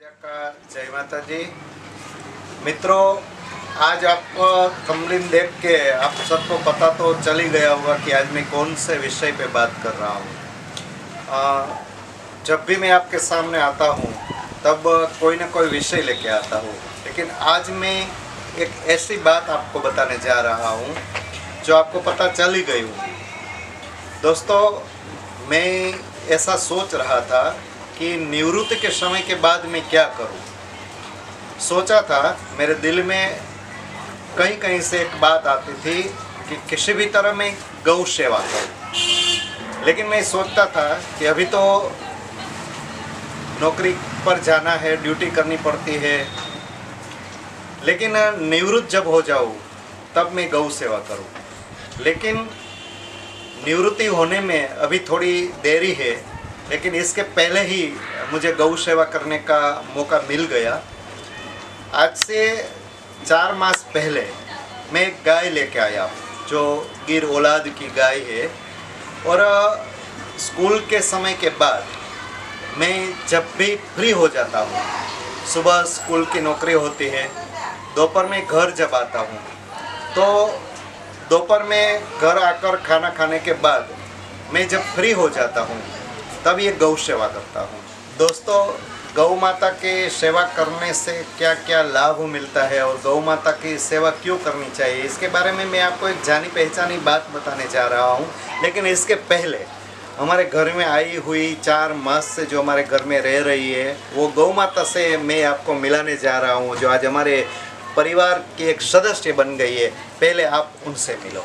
का जय माता जी। मित्रों, आज आपको थंबनेल देख के आप सबको पता तो चल ही गया होगा कि आज मैं कौन से विषय पे बात कर रहा हूँ। जब भी मैं आपके सामने आता हूँ तब कोई ना कोई विषय लेके आता हूँ, लेकिन आज मैं एक ऐसी बात आपको बताने जा रहा हूँ जो आपको पता चल ही गई होगी। दोस्तों, मैं ऐसा सोच रहा था कि निवृत्ति के समय के बाद मैं क्या करूं। सोचा था, मेरे दिल में कहीं कहीं से एक बात आती थी कि किसी भी तरह मैं गौ सेवा करूं, लेकिन मैं सोचता था कि अभी तो नौकरी पर जाना है, ड्यूटी करनी पड़ती है, लेकिन निवृत्त जब हो जाऊं तब मैं गौ सेवा करूं। लेकिन निवृत्ति होने में अभी थोड़ी देरी है, लेकिन इसके पहले ही मुझे गौ सेवा करने का मौका मिल गया। आज से 4 मास पहले मैं एक गाय लेके आया जो गिर औलाद की गाय है, और स्कूल के समय के बाद मैं जब भी फ्री हो जाता हूँ, सुबह स्कूल की नौकरी होती है, दोपहर में घर जब आता हूँ तो दोपहर में घर आकर खाना खाने के बाद मैं जब फ्री हो जाता हूँ तब ये गौ सेवा करता हूँ। दोस्तों, गौ माता के सेवा करने से क्या क्या लाभ मिलता है और गौ माता की सेवा क्यों करनी चाहिए, इसके बारे में मैं आपको एक जानी पहचानी बात बताने जा रहा हूँ। लेकिन इसके पहले हमारे घर में आई हुई 4 मास से जो हमारे घर में रह रही है, वो गौ माता से मैं आपको मिलाने जा रहा हूँ, जो आज हमारे परिवार की एक सदस्य बन गई है। पहले आप उनसे मिलो।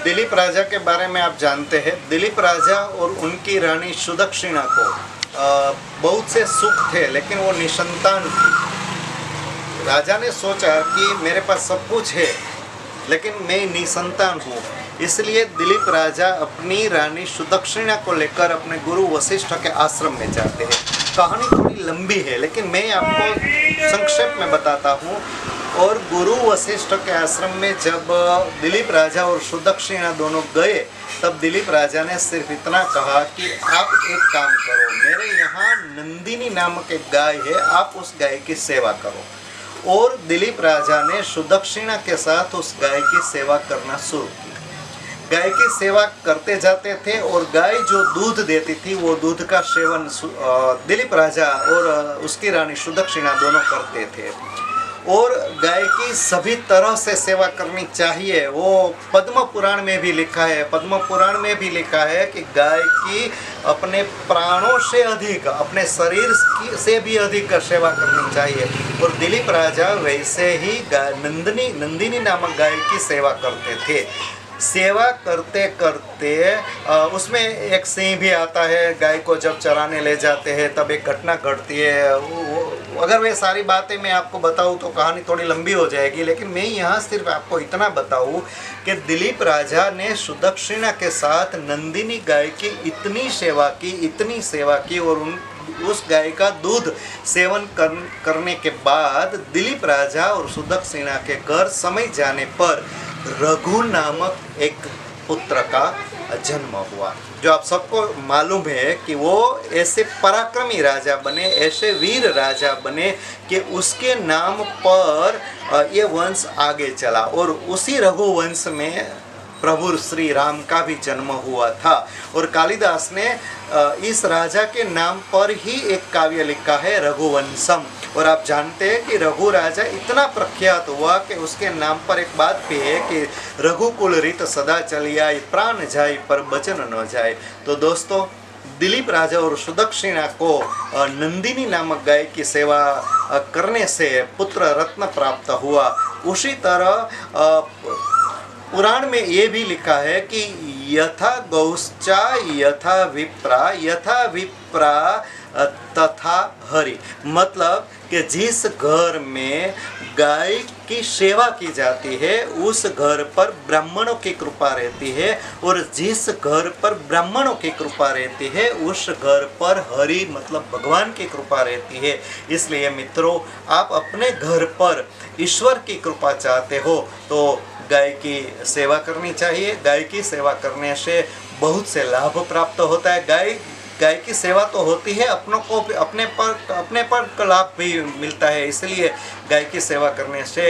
दिलीप राजा के बारे में आप जानते हैं। दिलीप राजा और उनकी रानी सुदक्षिणा को बहुत से सुख थे, लेकिन वो निसंतान थी। राजा ने सोचा कि मेरे पास सब कुछ है लेकिन मैं निसंतान हूँ, इसलिए दिलीप राजा अपनी रानी सुदक्षिणा को लेकर अपने गुरु वशिष्ठ के आश्रम में जाते हैं। कहानी थोड़ी लंबी है लेकिन मैं आपको संक्षेप में बताता हूँ। और गुरु वशिष्ठ के आश्रम में जब दिलीप राजा और सुदक्षिणा दोनों गए, तब दिलीप राजा ने सिर्फ इतना कहा कि आप एक काम करो, मेरे यहाँ नंदिनी नामक एक गाय है, आप उस गाय की सेवा करो। और दिलीप राजा ने सुदक्षिणा के साथ उस गाय की सेवा करना शुरू की। गाय की सेवा करते जाते थे और गाय जो दूध देती थी वो दूध का सेवन दिलीप राजा और उसकी रानी सुदक्षिणा दोनों करते थे। और गाय की सभी तरह से सेवा करनी चाहिए, वो पद्म पुराण में भी लिखा है। पद्म पुराण में भी लिखा है कि गाय की अपने प्राणों से अधिक, अपने शरीर से भी अधिक सेवा करनी चाहिए। और दिलीप राजा वैसे ही नंदिनी नामक गाय की सेवा करते थे। सेवा करते करते उसमें एक सिंह भी आता है। गाय को जब चराने ले जाते हैं तब एक घटना घटती है। अगर वे सारी बातें मैं आपको बताऊं तो कहानी थोड़ी लंबी हो जाएगी, लेकिन मैं यहाँ सिर्फ आपको इतना बताऊं कि दिलीप राजा ने सुदक्षिणा के साथ नंदिनी गाय की इतनी सेवा की और उस गाय का दूध सेवन करने के बाद दिलीप राजा और सुदक्षिणा के घर समय जाने पर रघु नामक एक पुत्र का जन्म हुआ। जो आप सबको मालूम है कि वो ऐसे पराक्रमी राजा बने, ऐसे वीर राजा बने कि उसके नाम पर ये वंश आगे चला। और उसी रघु वंश में प्रभु श्री राम का भी जन्म हुआ था। और कालिदास ने इस राजा के नाम पर ही एक काव्य लिखा है, रघुवंशम। और आप जानते हैं कि रघु राजा इतना प्रख्यात हुआ कि उसके नाम पर एक बात भी है कि रघुकुल रीत सदा चली आई, प्राण जाए पर बचन न जाए। तो दोस्तों, दिलीप राजा और सुदक्षिणा को नंदिनी नामक गाय की सेवा करने से पुत्र रत्न प्राप्त हुआ। उसी तरह पुराण में ये भी लिखा है कि यथा गौश्चा यथा विप्रा तथा हरि, मतलब कि जिस घर में गाय की सेवा की जाती है उस घर पर ब्राह्मणों की कृपा रहती है, और जिस घर पर ब्राह्मणों की कृपा रहती है उस घर पर हरि मतलब भगवान की कृपा रहती है। इसलिए मित्रों, आप अपने घर पर ईश्वर की कृपा चाहते हो तो गाय की सेवा करनी चाहिए। गाय की सेवा करने से बहुत से लाभ प्राप्त होता है। गाय की सेवा तो होती है, अपनों को अपने पर लाभ भी मिलता है। इसलिए गाय की सेवा करने से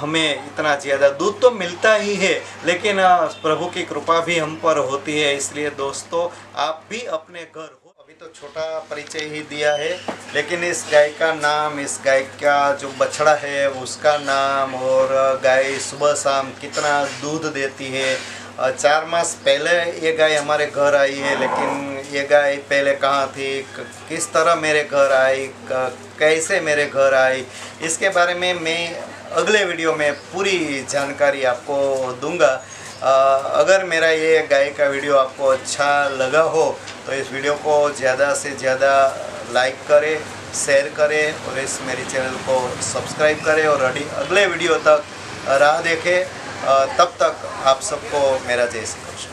हमें इतना ज़्यादा दूध तो मिलता ही है, लेकिन प्रभु की कृपा भी हम पर होती है। इसलिए दोस्तों, आप भी अपने घर हो। अभी तो छोटा परिचय ही दिया है, लेकिन इस गाय का नाम, इस गाय का जो बछड़ा है उसका नाम, और गाय सुबह शाम कितना दूध देती है। 4 मास पहले ये गाय हमारे घर आई है, लेकिन ये गाय पहले कहाँ थी, किस तरह मेरे घर आई, कैसे मेरे घर आई, इसके बारे में मैं अगले वीडियो में पूरी जानकारी आपको दूंगा। अगर मेरा ये गाय का वीडियो आपको अच्छा लगा हो तो इस वीडियो को ज़्यादा से ज़्यादा लाइक करें, शेयर करें और इस मेरे चैनल को सब्सक्राइब करें और अगले वीडियो तक राह देखें। तब तक आप सबको मेरा जय श्री कृष्ण।